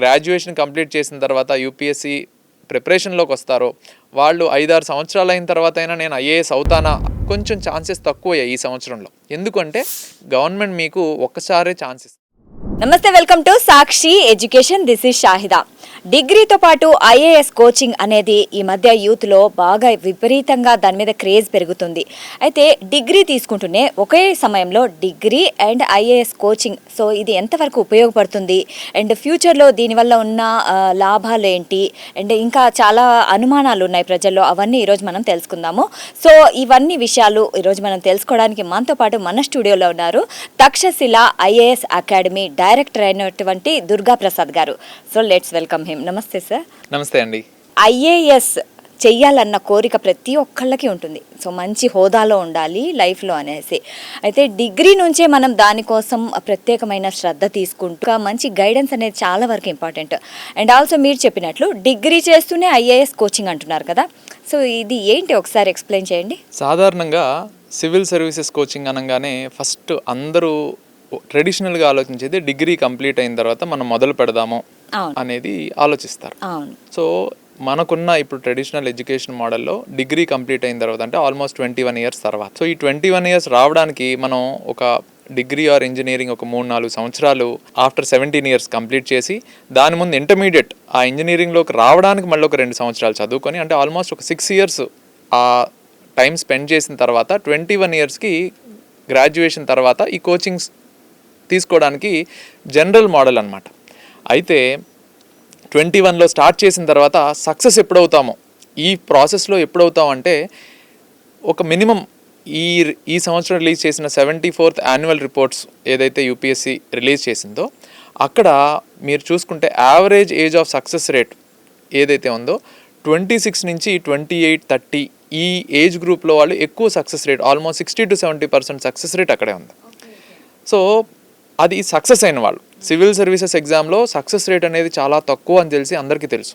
Graduation complete చేసిన తర్వాత UPSC ప్రిపరేషన్లోకి వస్తారో వాళ్ళు 5-6 సంవత్సరాలు అయిన తర్వాత అయినా నేను ఐఏఎస్ అవుతానా, కొంచెం ఛాన్సెస్ తక్కువయ్యాయి ఈ సంవత్సరంలో. ఎందుకంటే గవర్నమెంట్ మీకు ఒక్కసారే ఛాన్సెస్. నమస్తే, welcome to Sakshi education. This is Shahida. డిగ్రీతో పాటు ఐఏఎస్ కోచింగ్ అనేది ఈ మధ్య యూత్లో బాగా విపరీతంగా దాని మీద క్రేజ్ పెరుగుతుంది. అయితే డిగ్రీ తీసుకుంటూనే ఒకే సమయంలో degree and IAS coaching, so ఇది ఎంతవరకు ఉపయోగపడుతుంది అండ్ ఫ్యూచర్లో దీనివల్ల ఉన్న లాభాలు ఏంటి అండ్ ఇంకా చాలా అనుమానాలు ఉన్నాయి ప్రజల్లో, అవన్నీ ఈరోజు మనం తెలుసుకుందాము. సో ఇవన్నీ విషయాలు ఈరోజు మనం తెలుసుకోవడానికి మనతో పాటు మన స్టూడియోలో ఉన్నారు తక్షశిల ఐఏఎస్ అకాడమీ డైరెక్టర్ అయినటువంటి దుర్గా ప్రసాద్ గారు. So let's welcome him. నమస్తే సార్. నమస్తే అండి. ఐఏఎస్ చెయ్యాలన్న కోరిక ప్రతి ఒక్కళ్ళకి ఉంటుంది. సో మంచి హోదాలో ఉండాలి లైఫ్లో అనేసి. అయితే డిగ్రీ నుంచే మనం దానికోసం ప్రత్యేకమైన శ్రద్ధ తీసుకుంటూ మంచి గైడెన్స్ అనేది చాలా వరకు ఇంపార్టెంట్. అండ్ ఆల్సో మీరు చెప్పినట్లు డిగ్రీ చేస్తూనే ఐఏఎస్ కోచింగ్ అంటున్నారు కదా, సో ఇది ఏంటి ఒకసారి ఎక్స్ప్లెయిన్ చేయండి. సాధారణంగా సివిల్ సర్వీసెస్ కోచింగ్ అనగానే ఫస్ట్ అందరూ ట్రెడిషనల్గా ఆలోచించేది డిగ్రీ కంప్లీట్ అయిన తర్వాత మనం మొదలు పెడదాము అనేది ఆలోచిస్తారు. సో మనకున్న ఇప్పుడు ట్రెడిషనల్ ఎడ్యుకేషన్ మోడల్లో డిగ్రీ కంప్లీట్ అయిన తర్వాత అంటే ఆల్మోస్ట్ 21 ఇయర్స్ తర్వాత. సో ఈ 21 ఇయర్స్ రావడానికి మనం ఒక డిగ్రీ ఆర్ ఇంజనీరింగ్ ఒక 3-4 సంవత్సరాలు ఆఫ్టర్ 17 ఇయర్స్ కంప్లీట్ చేసి దాని ముందు ఇంటర్మీడియట్ ఆ ఇంజనీరింగ్లోకి రావడానికి మళ్ళీ ఒక 2 సంవత్సరాలు చదువుకొని అంటే ఆల్మోస్ట్ ఒక 6 ఇయర్స్ ఆ టైం స్పెండ్ చేసిన తర్వాత 21 ఇయర్స్కి గ్రాడ్యుయేషన్ తర్వాత ఈ కోచింగ్స్ తీసుకోవడానికి జనరల్ మోడల్ అనమాట. అయితే 21లో స్టార్ట్ చేసిన తర్వాత సక్సెస్ ఎప్పుడవుతామో, ఈ ప్రాసెస్లో ఎప్పుడవుతామంటే ఒక మినిమం ఈ సంవత్సరం రిలీజ్ చేసిన 74th యాన్యువల్ రిపోర్ట్స్ ఏదైతే యూపీఎస్సీ రిలీజ్ చేసిందో అక్కడ మీరు చూసుకుంటే average age of success rate ఏదైతే ఉందో 26 నుంచి 28-30 ఈ ఏజ్ గ్రూప్లో వాళ్ళు ఎక్కువ success rate, almost 60-70% success rate అక్కడే ఉంది. సో అది సక్సెస్ అయిన వాళ్ళు. సివిల్ సర్వీసెస్ ఎగ్జామ్లో సక్సెస్ రేట్ అనేది చాలా తక్కువ అని తెలిసి అందరికీ తెలుసు.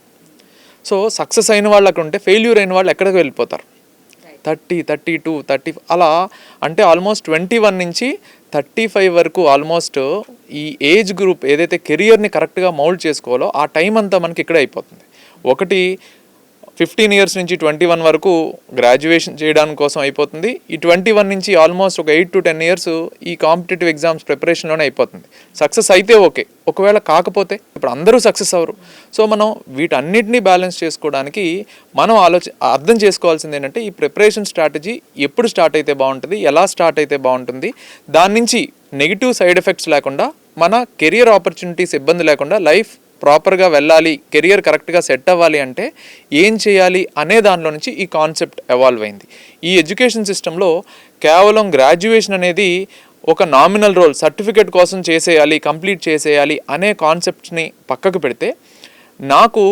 సో సక్సెస్ అయిన వాళ్ళు అక్కడ ఉంటే ఫెయిల్యూర్ అయిన వాళ్ళు ఎక్కడికి వెళ్ళిపోతారు, 30, 32, 30 అలా. అంటే ఆల్మోస్ట్ 21 నుంచి 35 వరకు ఆల్మోస్ట్ ఈ ఏజ్ గ్రూప్ ఏదైతే కెరియర్ని కరెక్ట్గా మౌల్డ్ చేసుకోవాలో ఆ టైం అంతా మనకి ఇక్కడే అయిపోతుంది. ఒకటి 15 ఇయర్స్ నుంచి 21 వరకు గ్రాడ్యుయేషన్ చేయడానికి కోసం అయిపోతుంది. ఈ 21 నుంచి ఆల్మోస్ట్ ఒక 8-10 ఇయర్స్ ఈ కాంపిటేటివ్ ఎగ్జామ్స్ ప్రిపరేషన్లోనే అయిపోతుంది. సక్సెస్ అయితే ఓకే, ఒకవేళ కాకపోతే ఇప్పుడు అందరూ సక్సెస్ అవ్వరు. సో మనం వీటన్నిటినీ బ్యాలెన్స్ చేసుకోవడానికి మనం అర్థం చేసుకోవాల్సింది ఏంటంటే ఈ ప్రిపరేషన్ స్ట్రాటజీ ఎప్పుడు స్టార్ట్ అయితే బాగుంటుంది, ఎలా స్టార్ట్ అయితే బాగుంటుంది, దాని నుంచి నెగిటివ్ సైడ్ ఎఫెక్ట్స్ లేకుండా మన కెరియర్ ఆపర్చునిటీస్ ఇబ్బంది లేకుండా లైఫ్ ప్రాపర్గా వెళ్ళాలి, కెరియర్ కరెక్ట్గా సెట్ అవ్వాలి అంటే ఏం చేయాలి అనే దానిలో నుంచి ఈ కాన్సెప్ట్ ఎవాల్వ్ అయింది. ఈ ఎడ్యుకేషన్ సిస్టంలో కేవలం గ్రాడ్యుయేషన్ అనేది ఒక నామినల్ రోల్, సర్టిఫికేట్ కోసం చేసేయాలి, కంప్లీట్ చేసేయాలి అనే కాన్సెప్ట్ని పక్కకు పెడితే నాకు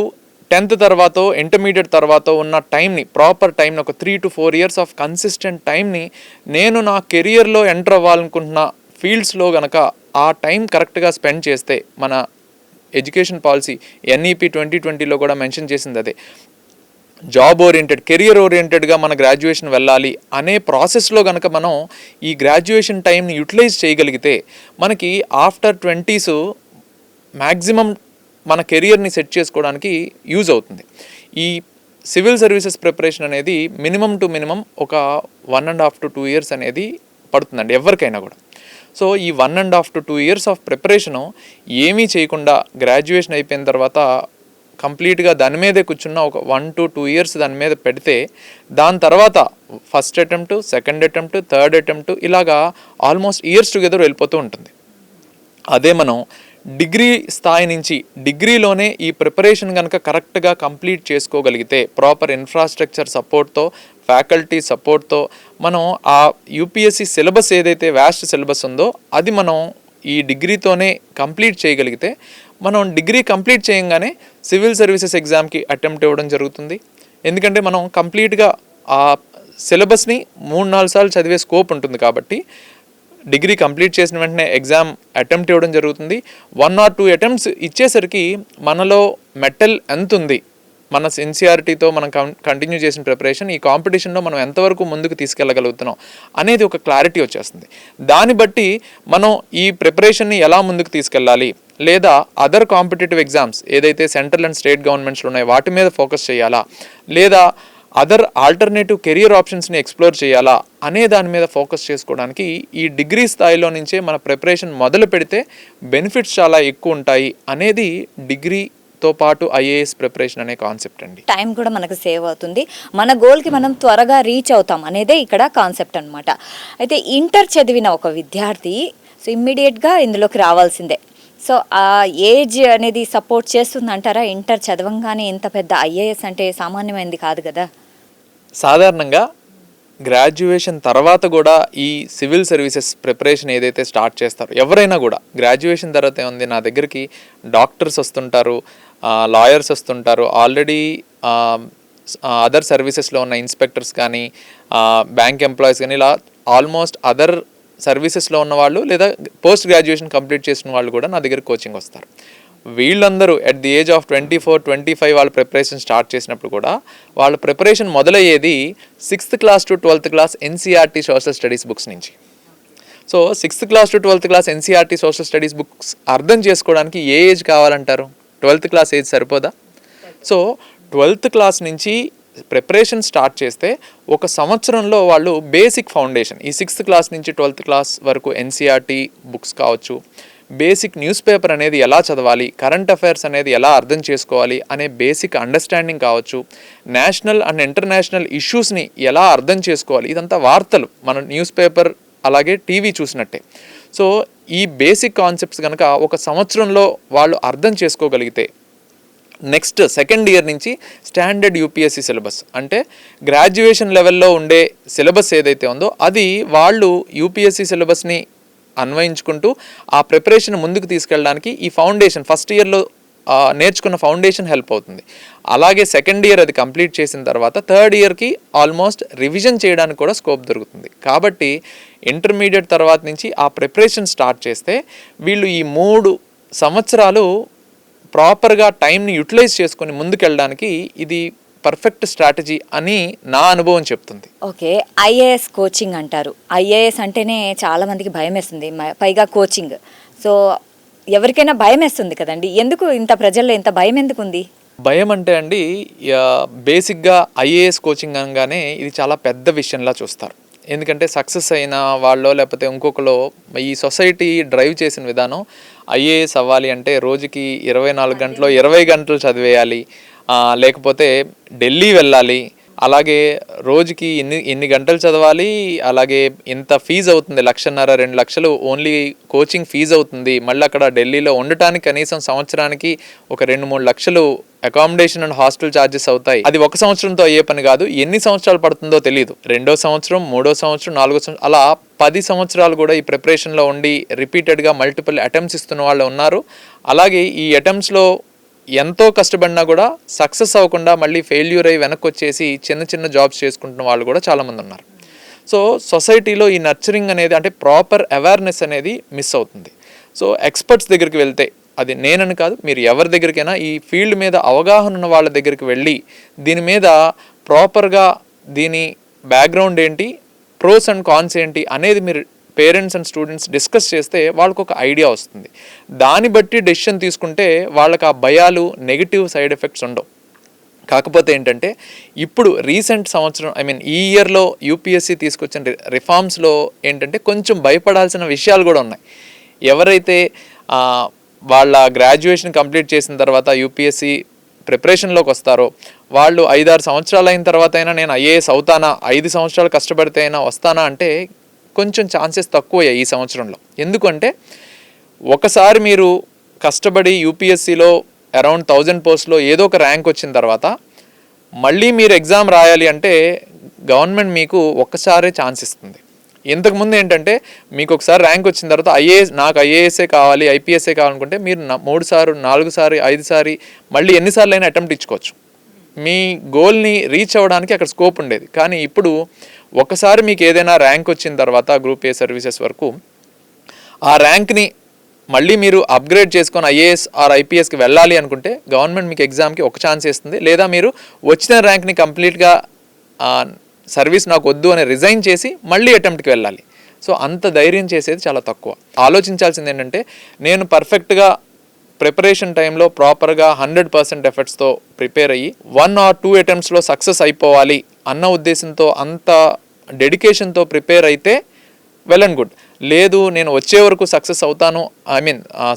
10th తర్వాత ఇంటర్మీడియట్ తర్వాత ఉన్న టైంని, ప్రాపర్ టైంని, ఒక 3-4 ఇయర్స్ ఆఫ్ కన్సిస్టెంట్ టైంని నేను నా కెరియర్లో ఎంటర్ అవ్వాలనుకుంటున్న ఫీల్డ్స్లో కనుక ఆ టైం కరెక్ట్గా స్పెండ్ చేస్తే, మన ఎడ్యుకేషన్ పాలసీ NEP 2020లో కూడా మెన్షన్ చేసింది అదే, జాబ్ ఓరియంటెడ్, కెరియర్ ఓరియంటెడ్గా మన గ్రాడ్యుయేషన్ వెళ్ళాలి అనే ప్రాసెస్లో కనుక మనం ఈ గ్రాడ్యుయేషన్ టైంని యూటిలైజ్ చేయగలిగితే మనకి ఆఫ్టర్ 20s మ్యాక్సిమం మన కెరియర్ని సెట్ చేసుకోవడానికి యూజ్ అవుతుంది. ఈ సివిల్ సర్వీసెస్ ప్రిపరేషన్ అనేది మినిమం టు మినిమం ఒక 1.5 to 2 ఇయర్స్ అనేది పడుతుందండి ఎవరికైనా కూడా. సో ఈ 1.5 to 2 ఇయర్స్ ఆఫ్ ప్రిపరేషను ఏమీ చేయకుండా గ్రాడ్యుయేషన్ అయిపోయిన తర్వాత కంప్లీట్గా దాని మీదే కూర్చున్న ఒక 1 to 2 ఇయర్స్ దాని మీద పెడితే దాని తర్వాత first attempt, second attempt, third attempt ఇలాగా ఆల్మోస్ట్ ఇయర్స్ టుగెదర్ వెళ్ళిపోతూ ఉంటుంది. అదే మనం డిగ్రీ స్థాయి నుంచి డిగ్రీలోనే ఈ ప్రిపరేషన్ కనుక కరెక్ట్గా కంప్లీట్ చేసుకోగలిగితే ప్రాపర్ ఇన్ఫ్రాస్ట్రక్చర్ సపోర్ట్తో, ఫ్యాకల్టీ సపోర్ట్తో మనం ఆ యూపీఎస్సీ సిలబస్ ఏదైతే వ్యాస్ట్ సిలబస్ ఉందో అది మనం ఈ డిగ్రీతోనే కంప్లీట్ చేయగలిగితే మనం డిగ్రీ కంప్లీట్ చేయగానే సివిల్ సర్వీసెస్ ఎగ్జామ్కి అటెంప్ట్ ఇవ్వడం జరుగుతుంది. ఎందుకంటే మనం కంప్లీట్గా ఆ సిలబస్ని 3-4 సార్లు చదివే స్కోప్ ఉంటుంది కాబట్టి డిగ్రీ కంప్లీట్ చేసిన వెంటనే ఎగ్జామ్ అటెంప్ట్ ఇవ్వడం జరుగుతుంది. 1 or 2 అటెంప్ట్స్ ఇచ్చేసరికి మనలో మెటల్ ఎంత ఉంది, మన సిన్సియారిటీతో మనం కంటిన్యూ చేసిన ప్రిపరేషన్ ఈ కాంపిటీషన్లో మనం ఎంతవరకు ముందుకు తీసుకెళ్ళగలుగుతున్నాం అనేది ఒక క్లారిటీ వచ్చేస్తుంది. దాన్ని బట్టి మనం ఈ ప్రిపరేషన్ని ఎలా ముందుకు తీసుకెళ్ళాలి, లేదా అదర్ కాంపిటేటివ్ ఎగ్జామ్స్ ఏదైతే సెంట్రల్ అండ్ స్టేట్ గవర్నమెంట్స్లో ఉన్నాయో వాటి మీద ఫోకస్ చేయాలా, లేదా అదర్ ఆల్టర్నేటివ్ కెరియర్ ఆప్షన్స్ని ఎక్స్ప్లోర్ చేయాలా అనే దాని మీద ఫోకస్ చేసుకోవడానికి ఈ డిగ్రీ స్థాయిలో నుంచే మన ప్రిపరేషన్ మొదలు పెడితే బెనిఫిట్స్ చాలా ఎక్కువ ఉంటాయి అనేది డిగ్రీతో పాటు ఐఏఎస్ ప్రిపరేషన్ అనే కాన్సెప్ట్ అండి. టైం కూడా మనకు సేవ్ అవుతుంది, మన గోల్కి మనం త్వరగా రీచ్ అవుతాం అనేదే ఇక్కడ కాన్సెప్ట్ అనమాట. అయితే ఇంటర్ చదివిన ఒక విద్యార్థి సో ఇమ్మీడియట్గా ఇందులోకి రావాల్సిందే. సో ఆ ఏజ్ అనేది సపోర్ట్ చేస్తుంది అంటారా? ఇంటర్ చదవంగానే ఇంత పెద్ద ఐఏఎస్ అంటే సామాన్యమైనది కాదు కదా. సాధారణంగా గ్రాడ్యుయేషన్ తర్వాత కూడా ఈ సివిల్ సర్వీసెస్ ప్రిపరేషన్ ఏదైతే స్టార్ట్ చేస్తారో ఎవరైనా కూడా గ్రాడ్యుయేషన్ తర్వాత ఏముంది, నా దగ్గరికి డాక్టర్స్ వస్తుంటారు, లాయర్స్ వస్తుంటారు, ఆల్రెడీ అదర్ సర్వీసెస్లో ఉన్న ఇన్స్పెక్టర్స్ కానీ బ్యాంక్ ఎంప్లాయీస్ కానీ ఇలా ఆల్మోస్ట్ అదర్ సర్వీసెస్లో ఉన్నవాళ్ళు లేదా పోస్ట్ గ్రాడ్యుయేషన్ కంప్లీట్ చేసిన వాళ్ళు కూడా నా దగ్గర కోచింగ్ వస్తారు. వీళ్ళందరూ ఎట్ ది ఏజ్ ఆఫ్ 24-25 వాళ్ళ ప్రిపరేషన్ స్టార్ట్ చేసినప్పుడు కూడా వాళ్ళ ప్రిపరేషన్ మొదలయ్యేది 6th class to 12th class NCERT social studies books నుంచి. So 6th class to 12th class NCERT social studies books అర్థం చేసుకోవడానికి ఏ ఏజ్ కావాలంటారు? 12th క్లాస్ ఏజ్ సరిపోదా? సో 12th క్లాస్ నుంచి ప్రిపరేషన్ స్టార్ట్ చేస్తే ఒక సంవత్సరంలో వాళ్ళు బేసిక్ ఫౌండేషన్ ఈ 6th క్లాస్ నుంచి 12th క్లాస్ వరకు ఎన్సీఆర్టీ బుక్స్ కావచ్చు, బేసిక్ న్యూస్ పేపర్ అనేది ఎలా చదవాలి, కరెంట్ అఫైర్స్ అనేది ఎలా అర్థం చేసుకోవాలి అనే బేసిక్ అండర్స్టాండింగ్ కావచ్చు, నేషనల్ అండ్ ఇంటర్నేషనల్ ఇష్యూస్ని ఎలా అర్థం చేసుకోవాలి, ఇదంతా వార్తలు మన న్యూస్ పేపర్ అలాగే టీవీ చూసినట్టే. సో ఈ బేసిక్ కాన్సెప్ట్స్ కనుక ఒక సంవత్సరంలో వాళ్ళు అర్థం చేసుకోగలిగితే నెక్స్ట్ సెకండ్ ఇయర్ నుంచి స్టాండర్డ్ యూపీఎస్సీ సిలబస్ అంటే గ్రాడ్యుయేషన్ లెవెల్లో ఉండే సిలబస్ ఏదైతే ఉందో అది వాళ్ళు యూపీఎస్సీ సిలబస్ని అన్వయించుకుంటూ ఆ ప్రిపరేషన్ ముందుకు తీసుకెళ్ళడానికి ఈ ఫౌండేషన్ ఫస్ట్ ఇయర్లో నేర్చుకున్న ఫౌండేషన్ హెల్ప్ అవుతుంది. అలాగే సెకండ్ ఇయర్ అది కంప్లీట్ చేసిన తర్వాత థర్డ్ ఇయర్కి ఆల్మోస్ట్ రివిజన్ చేయడానికి కూడా స్కోప్ దొరుకుతుంది. కాబట్టి ఇంటర్మీడియట్ తర్వాత నుంచి ఆ ప్రిపరేషన్ స్టార్ట్ చేస్తే వీళ్ళు ఈ 3 సంవత్సరాలు ప్రాపర్గా టైంని యూటిలైజ్ చేసుకొని ముందుకెళ్ళడానికి ఇది పర్ఫెక్ట్ స్ట్రాటజీ అని నా అనుభవం చెప్తుంది. ఓకే, ఐఏఎస్ కోచింగ్ అంటారు. ఐఏఎస్ అంటేనే చాలా మందికి భయం వేస్తుంది, పైగా కోచింగ్. సో ఎవరికైనా భయం వేస్తుంది కదండి, ఎందుకు ఇంత ప్రజల్లో ఇంత భయం ఎందుకు ఉంది? భయం అంటే అండి బేసిక్గా ఐఏఎస్ కోచింగ్ అనగానే ఇది చాలా పెద్ద విషయంలా చూస్తారు. ఎందుకంటే సక్సెస్ అయిన వాళ్ళో లేకపోతే ఇంకొకలో ఈ సొసైటీ డ్రైవ్ చేసిన విధానం ఐఏఎస్ అవ్వాలి అంటే రోజుకి 24 గంటలు 20 గంటలు చదివేయాలి, లేకపోతే ఢిల్లీ వెళ్ళాలి, అలాగే రోజుకి ఇన్ని గంటలు చదవాలి, అలాగే ఇంత ఫీజు అవుతుంది, 1,50,000 2 లక్షలు ఓన్లీ కోచింగ్ ఫీజు అవుతుంది, మళ్ళీ అక్కడ ఢిల్లీలో ఉండటానికి కనీసం సంవత్సరానికి ఒక 2-3 లక్షలు అకామిడేషన్ అండ్ హాస్టల్ ఛార్జెస్ అవుతాయి. అది ఒక సంవత్సరంతో అయ్యే పని కాదు, ఎన్ని సంవత్సరాలు పడుతుందో తెలియదు. 2వ సంవత్సరం 3వ సంవత్సరం 4వ సంవత్సరం అలా 10 సంవత్సరాలు కూడా ఈ ప్రిపరేషన్లో ఉండి రిపీటెడ్గా మల్టిపుల్ అటెంప్ట్స్ ఇస్తున్న వాళ్ళు ఉన్నారు. అలాగే ఈ అటెంప్ట్స్లో ఎంతో కష్టపడినా కూడా సక్సెస్ అవ్వకుండా మళ్ళీ ఫెయిల్యూర్ అయ్యి వెనక్కి వచ్చేసి చిన్న చిన్న జాబ్స్ చేసుకుంటున్న వాళ్ళు కూడా చాలామంది ఉన్నారు. సో సొసైటీలో ఈ నర్చరింగ్ అనేది అంటే ప్రాపర్ అవేర్నెస్ అనేది మిస్ అవుతుంది. సో ఎక్స్పర్ట్స్ దగ్గరికి వెళ్తే, అది నేనని కాదు మీరు ఎవరి దగ్గరికైనా ఈ ఫీల్డ్ మీద అవగాహన ఉన్న వాళ్ళ దగ్గరికి వెళ్ళి దీని మీద ప్రాపర్గా దీని బ్యాక్గ్రౌండ్ ఏంటి, ప్రోస్ అండ్ కాన్స్ ఏంటి అనేది మీరు పేరెంట్స్ అండ్ స్టూడెంట్స్ డిస్కస్ చేస్తే వాళ్ళకు ఒక ఐడియా వస్తుంది. దాన్ని బట్టి డెసిషన్ తీసుకుంటే వాళ్ళకి ఆ భయాలు నెగిటివ్ సైడ్ ఎఫెక్ట్స్ ఉండవు. కాకపోతే ఏంటంటే ఇప్పుడు రీసెంట్ సంవత్సరం ఈ ఇయర్లో యూపీఎస్సీ తీసుకొచ్చిన రిఫార్మ్స్లో ఏంటంటే కొంచెం భయపడాల్సిన విషయాలు కూడా ఉన్నాయి. ఎవరైతే వాళ్ళ గ్రాడ్యుయేషన్ కంప్లీట్ చేసిన తర్వాత యూపీఎస్సీ ప్రిపరేషన్లోకి వస్తారో వాళ్ళు 5-6 సంవత్సరాలు అయిన తర్వాత అయినా నేను ఐఏఎస్ అవుతానా, 5 సంవత్సరాలు కష్టపడితే అయినా వస్తానా అంటే కొంచెం ఛాన్సెస్ తక్కువయ్యాయి ఈ సంవత్సరంలో. ఎందుకంటే ఒకసారి మీరు కష్టపడి యూపీఎస్సీలో అరౌండ్ 1000 పోస్ట్లో ఏదో ఒక ర్యాంక్ వచ్చిన తర్వాత మళ్ళీ మీరు ఎగ్జామ్ రాయాలి అంటే గవర్నమెంట్ మీకు ఒక్కసారే ఛాన్స్ ఇస్తుంది. ఇంతకుముందు ఏంటంటే మీకు ఒకసారి ర్యాంక్ వచ్చిన తర్వాత నాకు ఐఏఎస్ఏ కావాలి, ఐపీఎస్ఏ కావాలనుకుంటే మీరు 3 సార్లు 4 సార్లు 5 సార్లు మళ్ళీ ఎన్నిసార్లు అయినా అటెంప్ట్ ఇచ్చుకోవచ్చు. మీ గోల్ని రీచ్ అవ్వడానికి అక్కడ స్కోప్ ఉండేది. కానీ ఇప్పుడు ఒకసారి మీకు ఏదైనా ర్యాంక్ వచ్చిన తర్వాత గ్రూప్ ఏ సర్వీసెస్ వరకు ఆ ర్యాంక్ని మళ్ళీ మీరు అప్గ్రేడ్ చేసుకొని ఐఏఎస్ ఆర్ ఐపీఎస్కి వెళ్ళాలి అనుకుంటే గవర్నమెంట్ మీకు ఎగ్జామ్కి ఒక ఛాన్స్ ఇస్తుంది, లేదా మీరు వచ్చిన ర్యాంక్ని కంప్లీట్గా సర్వీస్ నాకు వద్దు అని రిజైన్ చేసి మళ్ళీ అటెంప్ట్కి వెళ్ళాలి. సో అంత ధైర్యం చేసేది చాలా తక్కువ. ఆలోచించాల్సింది ఏంటంటే నేను పర్ఫెక్ట్గా ప్రిపరేషన్ టైంలో ప్రాపర్గా 100% ఎఫర్ట్స్తో ప్రిపేర్ అయ్యి 1 or 2 అటెంప్ట్స్లో సక్సెస్ అయిపోవాలి అన్న ఉద్దేశంతో అంత డెడికేషన్తో ప్రిపేర్ అయితే వెల్ అండ్ గుడ్. లేదు నేను వచ్చే వరకు సక్సెస్ అవుతాను,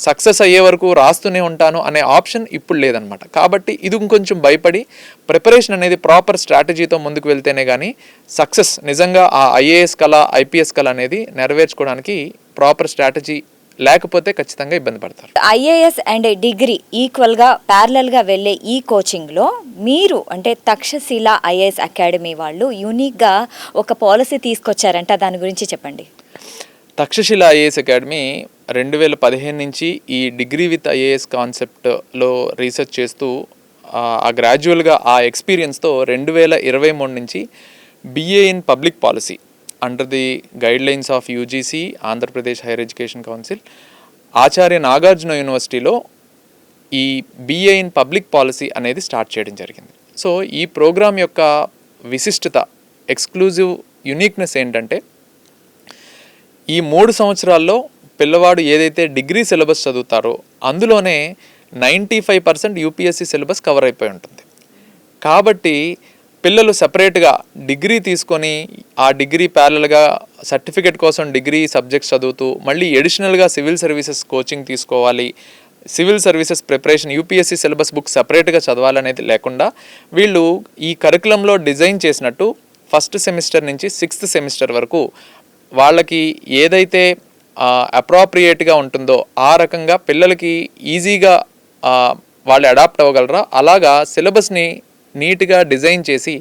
సక్సెస్ అయ్యే వరకు రాస్తూనే ఉంటాను అనే ఆప్షన్ ఇప్పుడు లేదనమాట. కాబట్టి ఇది ఇంకొంచెం భయపడి ప్రిపరేషన్ అనేది ప్రాపర్ స్ట్రాటజీతో ముందుకు వెళ్తేనే కానీ సక్సెస్ నిజంగా ఆ ఐఏఎస్ కళ ఐపీఎస్ కళ అనేది నెరవేర్చుకోవడానికి ప్రాపర్ స్ట్రాటజీ లేకపోతే ఖచ్చితంగా ఇబ్బంది పడతారు. ఐఏఎస్ అండ్ డిగ్రీ ఈక్వల్గా ప్యారలల్గా వెళ్ళే ఈ కోచింగ్లో మీరు అంటే తక్షశిల ఐఏఎస్ అకాడమీ వాళ్ళు యూనిక్గా ఒక పాలసీ తీసుకొచ్చారంట, దాని గురించి చెప్పండి. తక్షశిల ఐఏఎస్ అకాడమీ 2015 నుంచి ఈ డిగ్రీ విత్ ఐఏఎస్ కాన్సెప్ట్లో రీసెర్చ్ చేస్తూ ఆ గ్రాడ్యువల్గా ఆ ఎక్స్పీరియన్స్తో 2023 నుంచి BA in public policy under the guidelines of UGC Andhra Pradesh higher education council Acharya Nagarjuna యూనివర్సిటీలో ఈ బిఏ ఇన్ పబ్లిక్ పాలసీ అనేది స్టార్ట్ చేయడం జరిగింది. సో ఈ ప్రోగ్రామ్ యొక్క విశిష్టత, ఎక్స్క్లూజివ్ యునిక్నెస్ ఏంటంటే ఈ 3 సంవత్సరాల్లో పిల్లవాడు ఏదైతే డిగ్రీ సిలబస్ చదువుతారో అందులోనే 95% యూపీఎస్సీ సిలబస్ కవర్ అయిపోయి ఉంటుంది. కాబట్టి పిల్లలు సపరేట్గా డిగ్రీ తీసుకొని ఆ డిగ్రీ ప్యారలల్గా సర్టిఫికేట్ కోసం డిగ్రీ సబ్జెక్ట్స్ చదువుతూ మళ్ళీ ఎడిషనల్గా సివిల్ సర్వీసెస్ కోచింగ్ తీసుకోవాలి, civil services preparation UPSC syllabus book సపరేట్గా చదవాలనేది లేకుండా వీళ్ళు ఈ కరికులంలో డిజైన్ చేసినట్టు ఫస్ట్ సెమిస్టర్ నుంచి 6th సెమిస్టర్ వరకు వాళ్ళకి ఏదైతే అప్రాప్రియేట్గా ఉంటుందో ఆ రకంగా పిల్లలకి ఈజీగా వాళ్ళు అడాప్ట్ అవ్వగలరా అలాగా సిలబస్ని నీట్గా డిజైన్ చేసి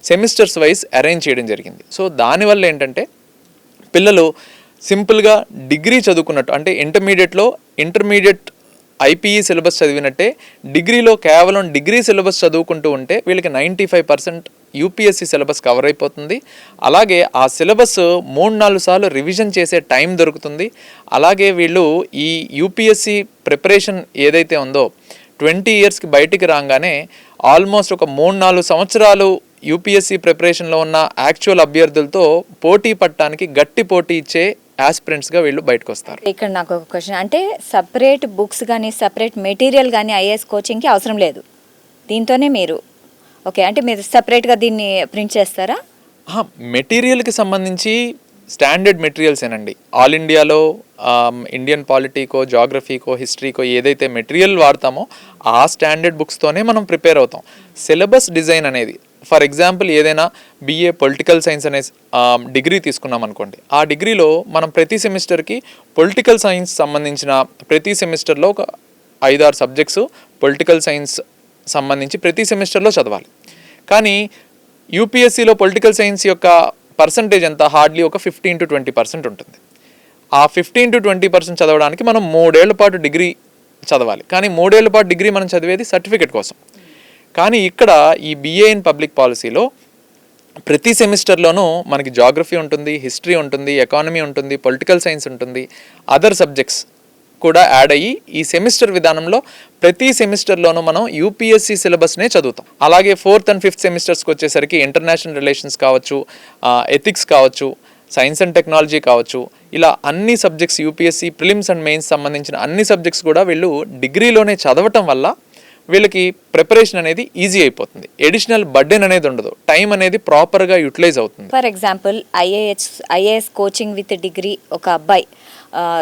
సెమిస్టర్స్ వైజ్ అరేంజ్ చేయడం జరిగింది. సో దానివల్ల ఏంటంటే పిల్లలు సింపుల్గా డిగ్రీ చదువుకున్నట్టు అంటే ఇంటర్మీడియట్ ఐపీఈ సిలబస్ చదివినట్టే డిగ్రీలో కేవలం డిగ్రీ సిలబస్ చదువుకుంటూ ఉంటే వీళ్ళకి 95% యూపీఎస్సీ సిలబస్ కవర్ అయిపోతుంది. అలాగే ఆ సిలబస్ 3-4 సార్లు రివిజన్ చేసే టైం దొరుకుతుంది. అలాగే వీళ్ళు ఈ యూపీఎస్సీ ప్రిపరేషన్ ఏదైతే ఉందో 20 ఇయర్స్కి బయటికి రాగానే ఆల్మోస్ట్ ఒక 3-4 సంవత్సరాలు యూపీఎస్సీ ప్రిపరేషన్లో ఉన్న యాక్చువల్ అభ్యర్థులతో పోటీ పట్టడానికి గట్టి పోటీ ఇచ్చే ఆస్పిరెంట్స్గా వీళ్ళు బయటకు వస్తారు. ఇక్కడ నాకు ఒక క్వశ్చన్, అంటే సపరేట్ బుక్స్ కానీ సపరేట్ మెటీరియల్ కానీ ఐఏఎస్ కోచింగ్కి అవసరం లేదు, దీంతోనే మీరు ఓకే అంటే మీరు సపరేట్గా దీన్ని ప్రింట్ చేస్తారా? మెటీరియల్కి సంబంధించి స్టాండర్డ్ మెటీరియల్స్ ఏనండి. ఆల్ ఇండియాలో ఇండియన్ పాలిటీకో జాగ్రఫీకో హిస్టరీకో ఏదైతే మెటీరియల్ వాడతామో ఆ స్టాండర్డ్ బుక్స్తోనే మనం ప్రిపేర్ అవుతాం. సిలబస్ డిజైన్ అనేది ఫర్ ఎగ్జాంపుల్ ఏదైనా బిఏ పొలిటికల్ సైన్స్ అనే డిగ్రీ తీసుకున్నాం అనుకోండి, ఆ డిగ్రీలో మనం ప్రతి సెమిస్టర్కి పొలిటికల్ సైన్స్ సంబంధించిన ప్రతి సెమిస్టర్లో ఒక 5-6 సబ్జెక్ట్స్ పొలిటికల్ సైన్స్ సంబంధించి ప్రతి సెమిస్టర్లో చదవాలి. కానీ యూపీఎస్సీలో పొలిటికల్ సైన్స్ యొక్క పర్సంటేజ్ ఎంత హార్డ్లీ ఒక 15-20% ఉంటుంది. ఆ 15-20% చదవడానికి మనం 3 ఏళ్ల పాటు డిగ్రీ చదవాలి. కానీ 3 ఏళ్ల పాటు డిగ్రీ మనం చదివేది సర్టిఫికేట్ కోసం. కానీ ఇక్కడ ఈ బిఏ ఇన్ పబ్లిక్ పాలసీలో ప్రతి సెమిస్టర్లోనూ మనకి జాగ్రఫీ ఉంటుంది, హిస్టరీ ఉంటుంది, ఎకానమీ ఉంటుంది, పొలిటికల్ సైన్స్ ఉంటుంది, అదర్ సబ్జెక్ట్స్ కూడా యాడ్ అయ్యి ఈ సెమిస్టర్ విధానంలో ప్రతి సెమిస్టర్లోనూ మనం యూపీఎస్సీ సిలబస్నే చదువుతాం. అలాగే 4th and 5th సెమిస్టర్స్కి వచ్చేసరికి ఇంటర్నేషనల్ రిలేషన్స్ కావచ్చు, ఎథిక్స్ కావచ్చు, సైన్స్ అండ్ టెక్నాలజీ కావచ్చు, ఇలా అన్ని subjects UPSC prelims and mains సంబంధించిన అన్ని సబ్జెక్ట్స్ కూడా వీళ్ళు డిగ్రీలోనే చదవటం వల్ల వీళ్ళకి ప్రిపరేషన్ అనేది ఈజీ అయిపోతుంది. ఎడిషనల్ బర్డెన్ అనేది ఉండదు, టైం అనేది ప్రాపర్గా యూటిలైజ్ అవుతుంది. For example IAS coaching with degree ఒక అబ్బాయి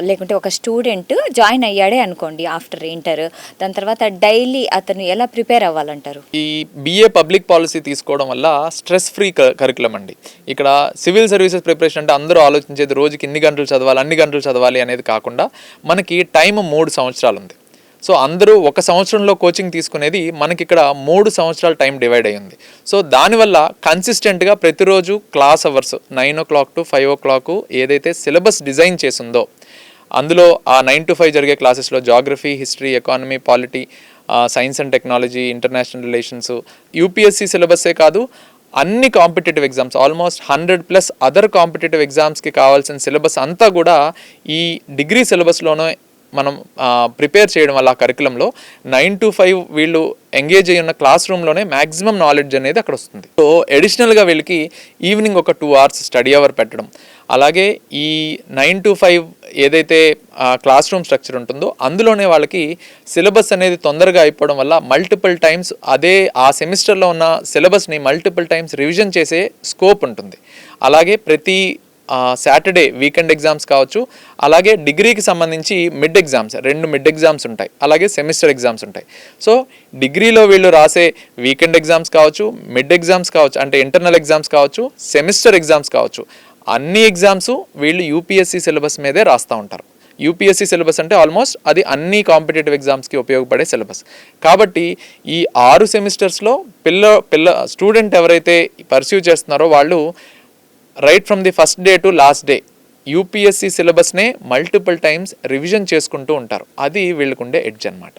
లేకుంటే ఒక స్టూడెంట్ జాయిన్ అయ్యాడే అనుకోండి ఆఫ్టర్ ఇంటర్, దాని తర్వాత డైలీ అతను ఎలా ప్రిపేర్ అవ్వాలంటారు? ఈ బిఏ పబ్లిక్ పాలసీ తీసుకోవడం వల్ల స్ట్రెస్ ఫ్రీ కరికులం అండి. ఇక్కడ సివిల్ సర్వీసెస్ ప్రిపరేషన్ అంటే అందరూ ఆలోచించేది రోజుకి ఇన్ని గంటలు చదవాలి, అన్ని గంటలు చదవాలి అనేది కాకుండా మనకి టైం 3 సంవత్సరాలు ఉంది. సో అందరూ 1 సంవత్సరంలో కోచింగ్ తీసుకునేది మనకి ఇక్కడ 3 సంవత్సరాల టైం డివైడ్ అయ్యింది. సో దానివల్ల కన్సిస్టెంట్గా ప్రతిరోజు class hours 9 o'clock to 5 o'clock ఏదైతే సిలబస్ డిజైన్ చేసిందో అందులో ఆ 9 to 5 జరిగే క్లాసెస్లో geography, history, economy, polity, science and technology, international relations, UPSC సిలబస్సే కాదు అన్ని competitive exams almost 100+ other competitive ఎగ్జామ్స్కి కావాల్సిన సిలబస్ అంతా కూడా ఈ డిగ్రీ సిలబస్లోనే మనం ప్రిపేర్ చేయడం వల్ల ఆ కరికులంలో 9 to 5 వీళ్ళు ఎంగేజ్ అయ్యి ఉన్న క్లాస్ రూమ్లోనే మ్యాక్సిమం నాలెడ్జ్ అనేది అక్కడ వస్తుంది. సో అడిషనల్గా వీళ్ళకి ఈవినింగ్ ఒక 2 hours స్టడీ అవర్ పెట్టడం, అలాగే ఈ 9 to 5 ఏదైతే క్లాస్ రూమ్ స్ట్రక్చర్ ఉంటుందో అందులోనే వాళ్ళకి సిలబస్ అనేది తొందరగా అయిపోవడం వల్ల మల్టిపుల్ టైమ్స్ ఆ సెమిస్టర్లో ఉన్న సిలబస్ని మల్టిపుల్ టైమ్స్ రివిజన్ చేసే స్కోప్ ఉంటుంది. అలాగే ప్రతి సాటర్డే వీకెండ్ ఎగ్జామ్స్ కావచ్చు, అలాగే డిగ్రీకి సంబంధించి మిడ్ ఎగ్జామ్స్ 2 మిడ్ ఎగ్జామ్స్ ఉంటాయి, అలాగే సెమిస్టర్ ఎగ్జామ్స్ ఉంటాయి. సో డిగ్రీలో వీళ్ళు రాసే వీకెండ్ ఎగ్జామ్స్ కావచ్చు, మిడ్ ఎగ్జామ్స్ కావచ్చు, అంటే ఇంటర్నల్ ఎగ్జామ్స్ కావచ్చు, సెమిస్టర్ ఎగ్జామ్స్ కావచ్చు, అన్ని ఎగ్జామ్స్ వీళ్ళు యూపీఎస్సీ సిలబస్ మీదే రాస్తూ ఉంటారు. యూపీఎస్సీ సిలబస్ అంటే ఆల్మోస్ట్ అది అన్ని కాంపిటేటివ్ ఎగ్జామ్స్కి ఉపయోగపడే సిలబస్. కాబట్టి ఈ 6 సెమిస్టర్స్లో స్టూడెంట్ ఎవరైతే పర్స్యూ చేస్తున్నారో వాళ్ళు right from the first day to last day UPSC సిలబస్నే మల్టిపుల్ టైమ్స్ రివిజన్ చేసుకుంటూ ఉంటారు. అది వీళ్ళకుండే ఎడ్జ్ అన్నమాట.